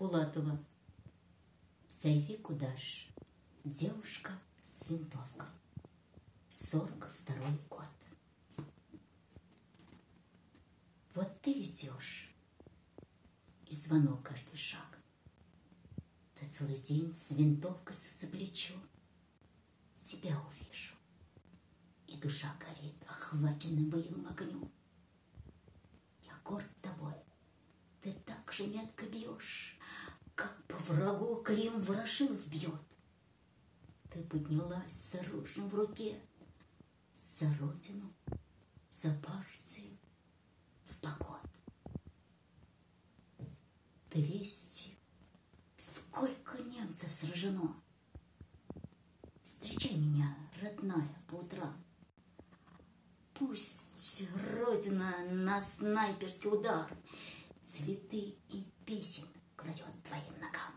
Булатова. Сайфи Кудаш. Девушка с винтовкой. 42-й год. Вот ты идешь, и звонок каждый шаг. Ты целый день с винтовкой за плечо. Тебя увижу, и душа горит, охваченная боевым огнем. Я горд тобой, ты так же метко бьешь, как по врагу Клим Ворошилов бьет. Ты поднялась с оружием в руке за родину, за партию, в поход. 200, сколько немцев сражено. Встречай меня, родная, по утрам. Пусть Родина на снайперский удар цветы и песен кладет твоим ногам.